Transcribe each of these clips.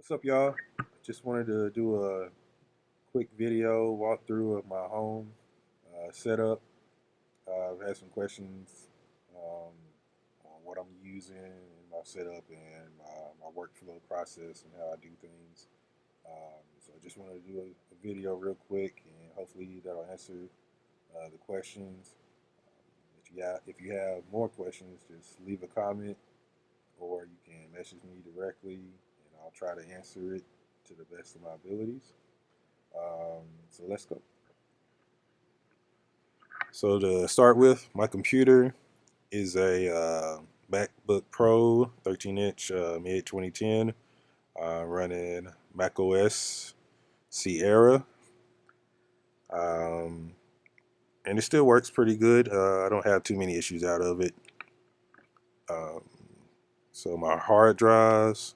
What's up, y'all? Just wanted to do a quick video walkthrough of my home setup. I've had some questions um, on what I'm using in my setup and my workflow process and how I do things. So I just wanted to do a video real quick, and hopefully that'll answer the questions. If you have more questions, just leave a comment or you can message me directly, and I'll try to answer it to the best of my abilities. So let's go. So to start with, my computer is a MacBook Pro 13-inch mid 2010 running Mac OS Sierra. Um, and it still works pretty good. I don't have too many issues out of it. Um, so my hard drives,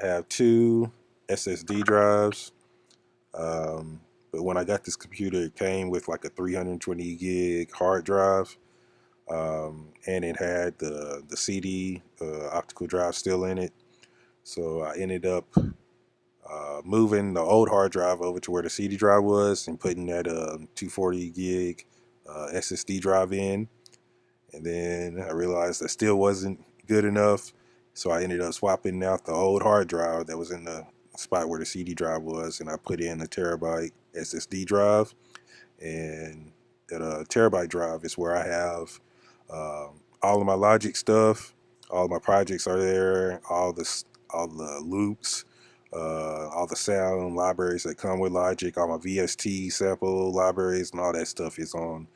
I have two SSD drives. But when I got this computer, it came with like a 320 gig hard drive, and it had the CD optical drive still in it. So I ended up moving the old hard drive over to where the CD drive was and putting that 240 gig SSD drive in. And then I realized that still wasn't good enough, so I ended up swapping out the old hard drive that was in the spot where the CD drive was, and I put in a terabyte SSD drive. And that terabyte drive is where I have all of my Logic stuff, all of my projects are there, all the loops, all the sound libraries that come with Logic, all my VST sample libraries, and all that stuff is on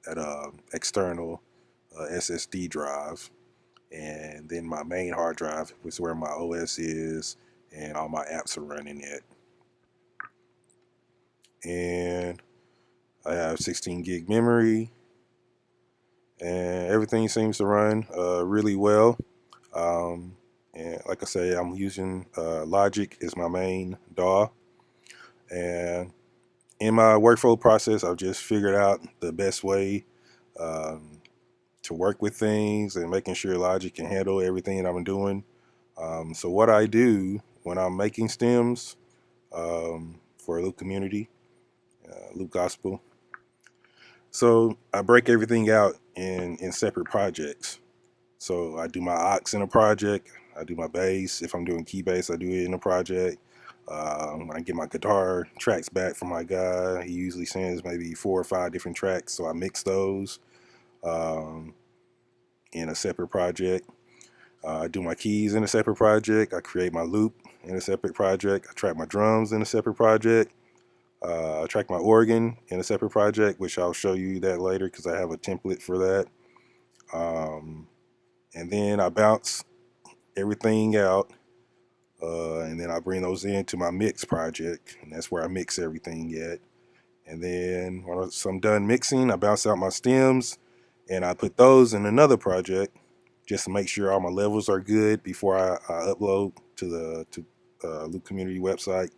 that external SSD drive. And then my main hard drive is where my OS is and all my apps are running it. And I have 16 gig memory, and everything seems to run really well. Um, and like I say, I'm using Logic as my main DAW. And in my workflow process, I've just figured out the best way um, to work with things and making sure Logic can handle everything that I'm doing. So what I do when I'm making stems for a Loop community, Loop Gospel, so I break everything out in separate projects. So I do my aux in a project. I do my bass. If I'm doing key bass, I do it in a project. When I get my guitar tracks back from my guy, he usually sends maybe 4 or 5 different tracks. So I mix those um, in a separate project. I do my keys in a separate project. I create my loop in a separate project. I track my drums in a separate project. I track my organ in a separate project, which I'll show you that later because I have a template for that. Um, and then I bounce everything out, and then I bring those into my mix project, and that's where I mix everything at. And then once I'm done mixing, I bounce out my stems, and I put those in another project just to make sure all my levels are good before I upload to the Loop Community website.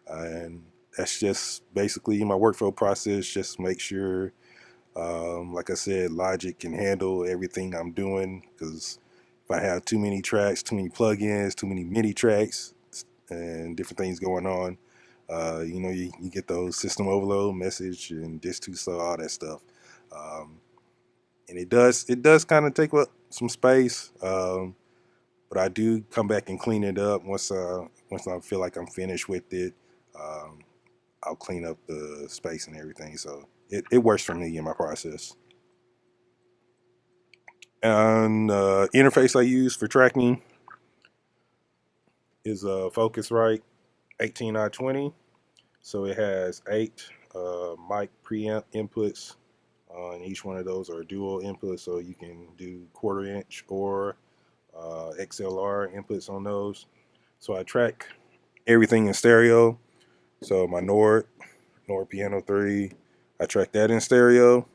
And that's just basically my workflow process. Just make sure, like I said, Logic can handle everything I'm doing, because if I have too many tracks, too many plugins, too many MIDI tracks, and different things going on, you get those system overload message and disk too slow, all that stuff. Um, and it does kind of take up some space, but I do come back and clean it up once I feel like I'm finished with it. Um, I'll clean up the space and everything, so it works for me in my process. And interface I use for tracking is a Focusrite 18i20. So it has 8 mic preamp inputs, and each one of those are dual inputs, so you can do 1/4 inch or XLR inputs on those. So I track everything in stereo. So my Nord Piano 3, I track that in stereo.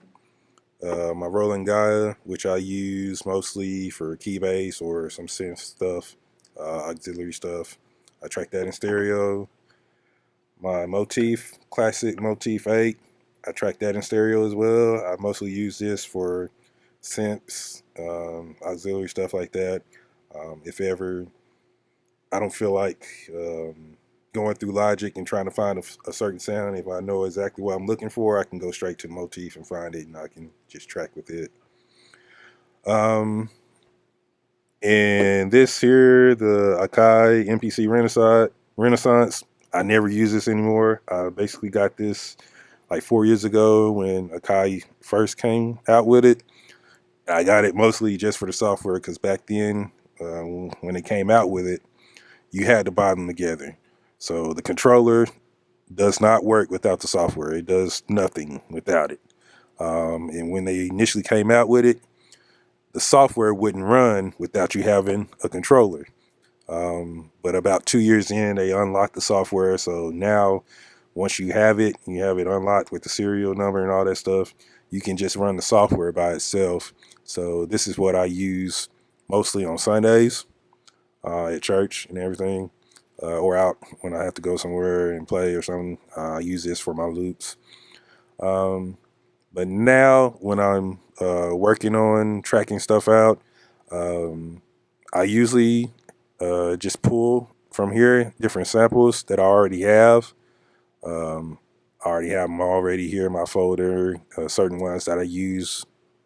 My Roland Gaia, which I use mostly for key bass or some synth stuff, auxiliary stuff, I track that in stereo. My Motif, classic Motif 8, I track that in stereo as well. I mostly use this for synths, auxiliary stuff like that. If ever I don't feel like going through Logic and trying to find a certain sound. If I know exactly what I'm looking for, I can go straight to Motif and find it, and I can just track with it. And this here, the Akai MPC Renaissance, I never use this anymore. I basically got this like 4 years ago when Akai first came out with it. I got it mostly just for the software because back then, when they came out with it, you had to buy them together. So the controller does not work without the software. It does nothing without it. And when they initially came out with it, the software wouldn't run without you having a controller. But about 2 years in, they unlocked the software. So now, once you have it unlocked with the serial number and all that stuff, you can just run the software by itself. So this is what I use mostly on Sundays at church and everything, or out when I have to go somewhere and play or something. I use this for my loops. But now when I'm working on tracking stuff out, I usually just pull from here different samples that I already have. I already have them already here in my folder. Certain ones that I use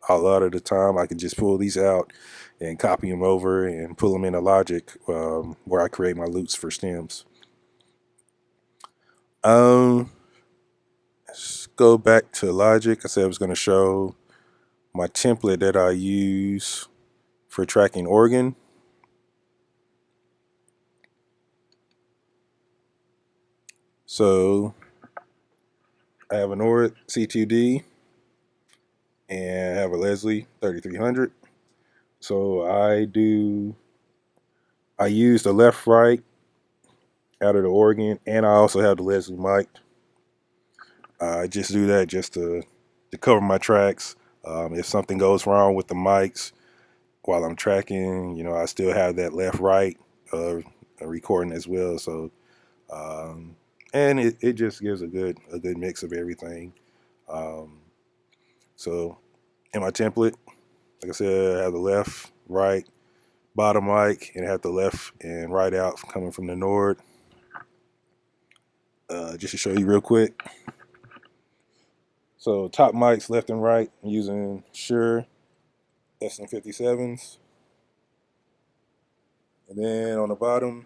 a lot of the time, I can just pull these out and copy them over and pull them into Logic, where I create my loops for stems. Let's go back to Logic. I said I was going to show my template that I use for tracking organ. So I have a Nord C2D and I have a Leslie 3300. So I use the left right out of the organ, and I also have the Leslie mic. I just do that just to cover my tracks. If something goes wrong with the mics while I'm tracking, I still have that left right recording as well. So and it just gives a good mix of everything. So in my template, like I said, I have the left, right, bottom mic, and I have the left and right out coming from the Nord. Just to show you real quick. So top mics left and right, I'm using Shure SM57s. And then on the bottom,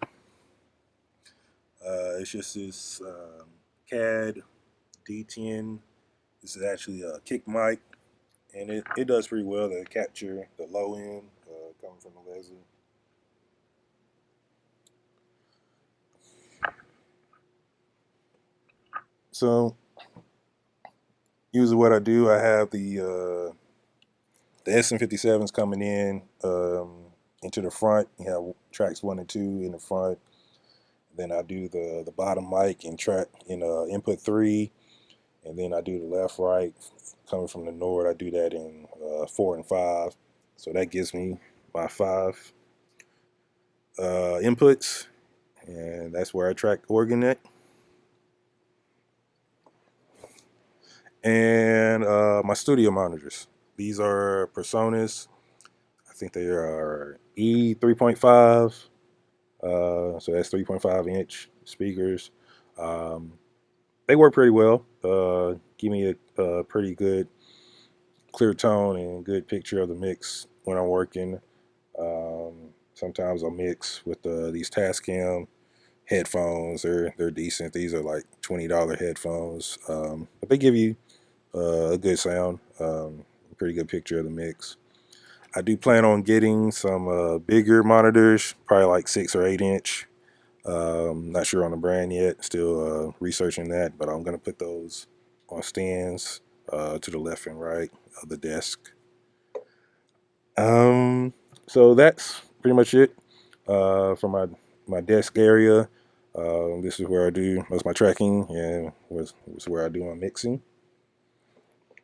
it's just this CAD D10. This is actually a kick mic, and it does pretty well to capture the low end coming from the Leslie. So usually what I do, I have the SM57s coming in into the front. You have tracks 1 and 2 in the front. Then I do the bottom mic and track in input 3, and then I do the left right coming from the Nord. I do that in 4 and 5. So that gives me my 5 inputs, and that's where I track organ at. And my studio monitors. These are Personas. I think they are E3.5. So that's 3.5 inch speakers. They work pretty well. Give me a pretty good clear tone and good picture of the mix when I'm working. Sometimes I'll mix with these Tascam headphones. They're decent. These are like $20 headphones, but they give you a good sound, pretty good picture of the mix. I do plan on getting some bigger monitors, probably like 6 or 8 inch. Not sure on the brand yet, still researching that, but I'm going to put those on stands to the left and right of the desk. So that's pretty much it for my desk area. This is where I do most of my tracking, and was where I do my mixing.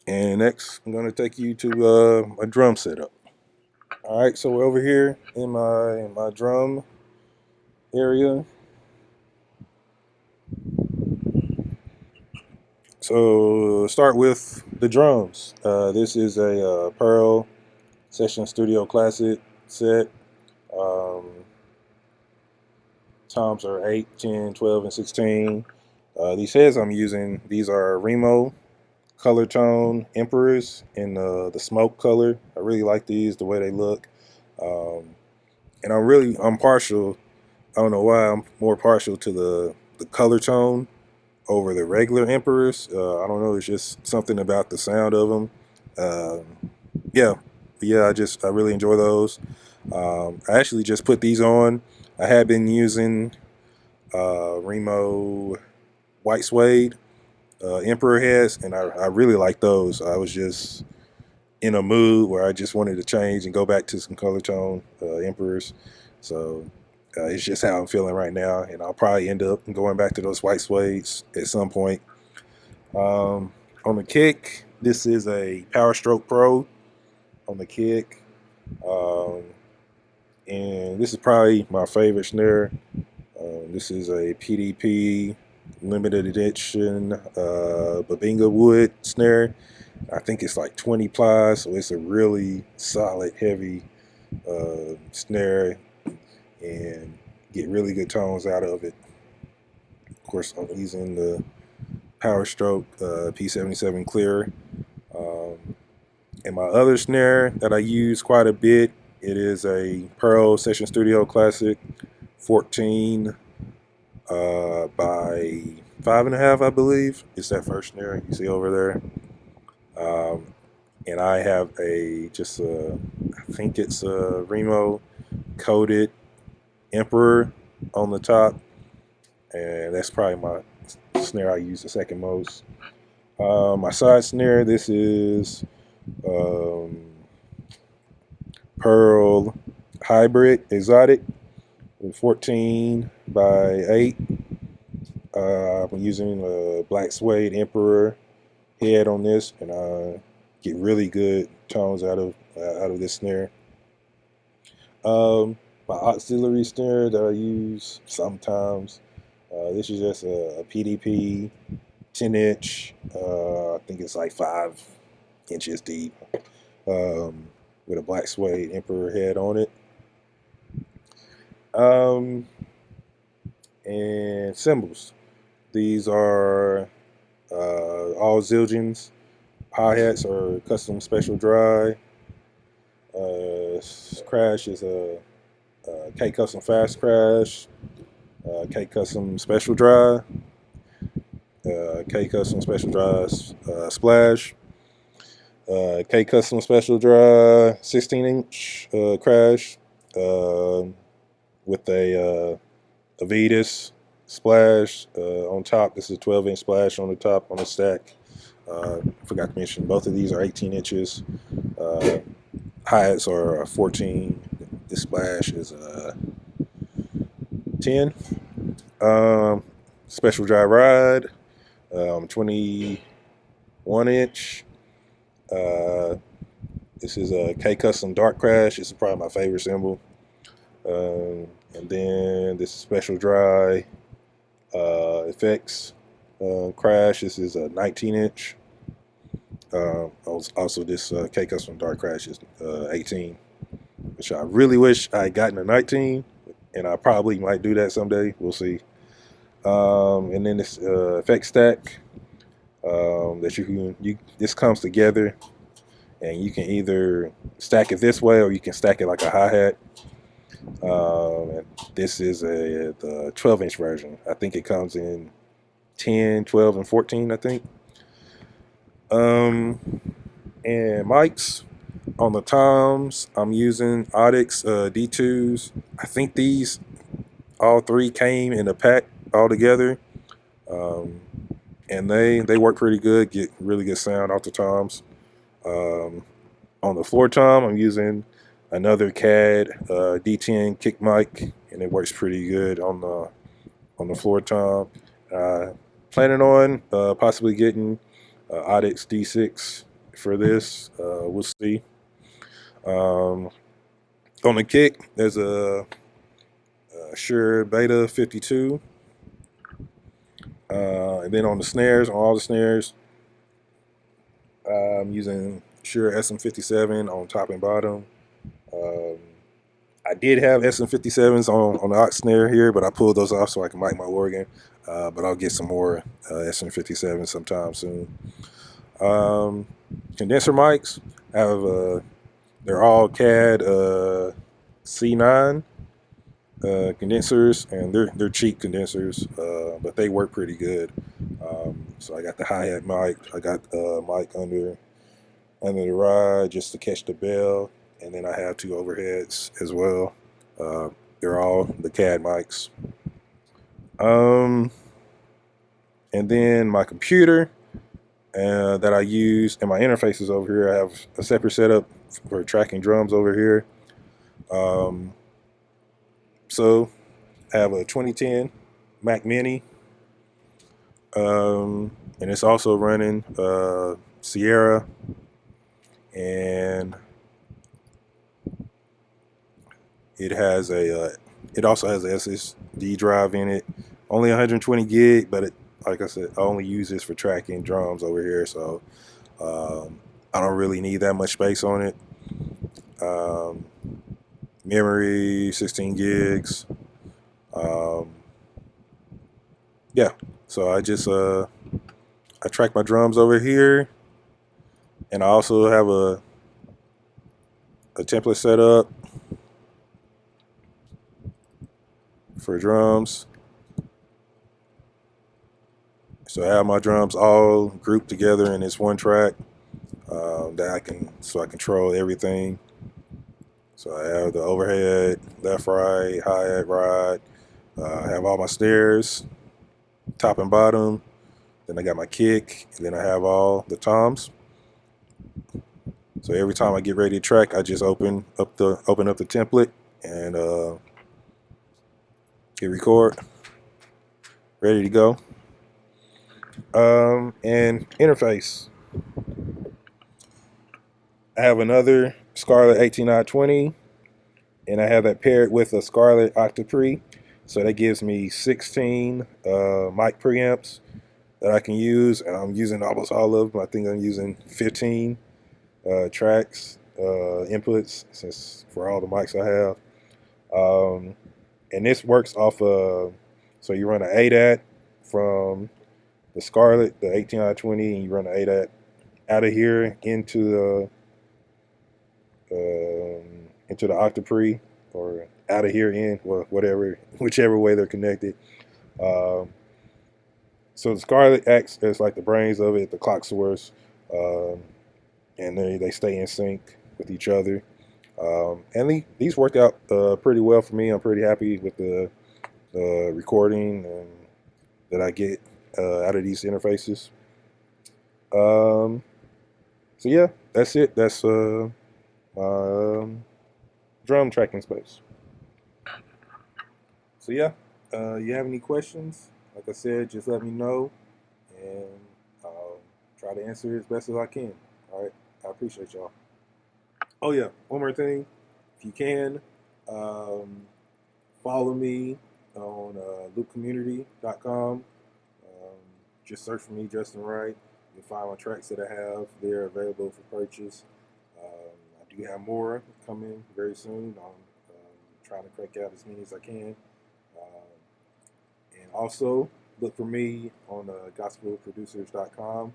And next, I'm going to take you to my drum setup. All right, so we're over here in my drum area. So start with the drums. This is a Pearl Session Studio Classic set. toms are 8, 10, 12, and 16. These heads I'm using, these are Remo color tone Emperors in the smoke color. I really like these, the way they look. And I'm partial, I don't know why, I'm more partial to the color tone over the regular Emperors. I don't know, it's just something about the sound of them. Yeah, I really enjoy those. I actually just put these on. I have been using Remo white suede Emperor heads, and I really like those. I was just in a mood where I just wanted to change and go back to some color tone Emperors. So it's just how I'm feeling right now, and I'll probably end up going back to those white suedes at some point. On the kick, this is a Power Stroke Pro on the kick. Um, and this is probably my favorite snare. This is a PDP limited edition Babinga wood snare. I think it's like 20 ply, so it's a really solid, heavy snare, and get really good tones out of it. Of course, I'm using the Power Stroke P77 Clear. And my other snare that I use quite a bit, it is a Pearl Session Studio Classic 14 by 5.5, I believe. It's that first snare you see over there. And I have I think it's a Remo coated Emperor on the top, and that's probably my snare I use the second most. My side snare, this is Pearl Hybrid Exotic 14 by 8. I'm using a black suede Emperor head on this, and I get really good tones out of this snare. My auxiliary snare that I use sometimes, this is just a PDP 10-inch. I think it's like 5 inches deep, with a black suede Emperor head on it. And cymbals. These are all Zildjians. Hi-hats are custom special dry. Crash is a K Custom Fast Crash. K Custom Special Dry. K Custom Special Dry Splash. K Custom Special Dry 16-inch crash with a Avitas splash on top. This is a 12-inch splash on the top on the stack. Forgot to mention both of these are 18 inches. Hi-hats are 14. This splash is 10. Special dry ride, 21-inch. This is a K Custom Dark Crash. This is probably my favorite cymbal. And then this special dry effects crash. This is a 19-inch. Also, this K Custom Dark Crash is 18, which I really wish I had gotten a 19, and I probably might do that someday. We'll see. And then this effect stack that this comes together, and you can either stack it this way or you can stack it like a hi-hat. And this is the 12-inch version. I think it comes in 10, 12, and 14, I think. And mics. On the toms, I'm using Audix D2s. I think these all three came in a pack all together. And they work pretty good, get really good sound off the toms. On the floor tom, I'm using another CAD D10 kick mic, and it works pretty good on the floor tom. Planning on possibly getting Audix D6 for this. We'll see. On the kick, there's a Shure Beta 52. And then on the snares, on all the snares, I'm using Shure SM57 on top and bottom. I did have SM57s on the aux snare here, but I pulled those off so I can mic my organ. But I'll get some more SM57s sometime soon. Condenser mics, I have they're all CAD C9 condensers, and they're cheap condensers, but they work pretty good. So I got the hi-hat mic, I got mic under the ride just to catch the bell, and then I have two overheads as well. They're all the CAD mics. And then my computer that I use, and my interfaces over here. I have a separate setup for tracking drums over here. So I have a 2010 Mac Mini, and it's also running Sierra, and it has it also has a SSD drive in it. Only 120 gig, but like I said, I only use this for tracking drums over here, so I don't really need that much space on it. Memory 16 gigs. Yeah, so I track my drums over here, and I also have a template set up for drums. So I have my drums all grouped together in this one track that I control everything. So I have the overhead, left, right, hi-hat, ride. I have all my snares, top and bottom. Then I got my kick, and then I have all the toms. So every time I get ready to track, I just open up the template and hit record. Ready to go. And interface. I have another Scarlett 18920, and I have that paired with a Scarlett Octapre. So that gives me 16 mic preamps that I can use, and I'm using almost all of them. I think I'm using 15 tracks, inputs, since for all the mics I have. And this works off of, so you run an ADAT from the Scarlett, the 18920, and you run an ADAT out of here into the Octapre, or out of here in, well, whichever way they're connected. So the Scarlett acts as like the brains of it, the clock source, and they stay in sync with each other. And these work out pretty well for me. I'm pretty happy with the recording that I get out of these interfaces. So yeah, that's it. That's my drum tracking space. So yeah, you have any questions? Like I said, just let me know, and I'll try to answer as best as I can. All right, I appreciate y'all. Oh yeah, one more thing, if you can, um, follow me on loopcommunity.com. Just search for me, Justin Wright. You can find my tracks that I have there available for purchase. I do have more coming very soon. I'm trying to crank out as many as I can. And also, look for me on gospelproducers.com,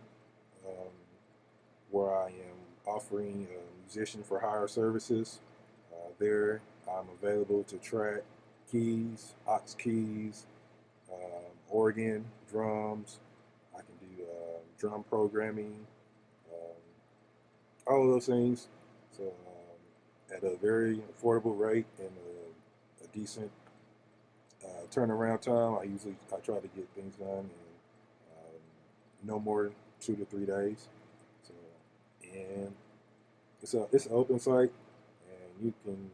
where I am offering musician for hire services. There, I'm available to track keys, aux keys, organ, drums. I can do drum programming, all of those things. So at a very affordable rate and a decent turnaround time. I try to get things done in no more than 2 to 3 days. So, and it's an open site, and you can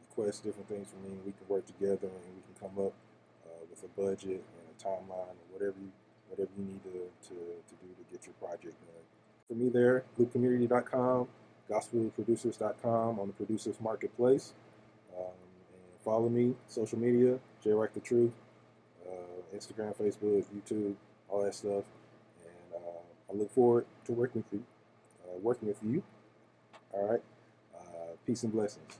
request different things from me. We can work together, and we can come up with a budget and a timeline, or whatever you need to do to get your project done. For me, there, loopcommunity.com, gospelproducers.com on the Producers Marketplace. And follow me, social media, JWRIGHTTHETRUTH, Instagram, Facebook, YouTube, all that stuff. And I look forward to working with you. All right. Peace and blessings.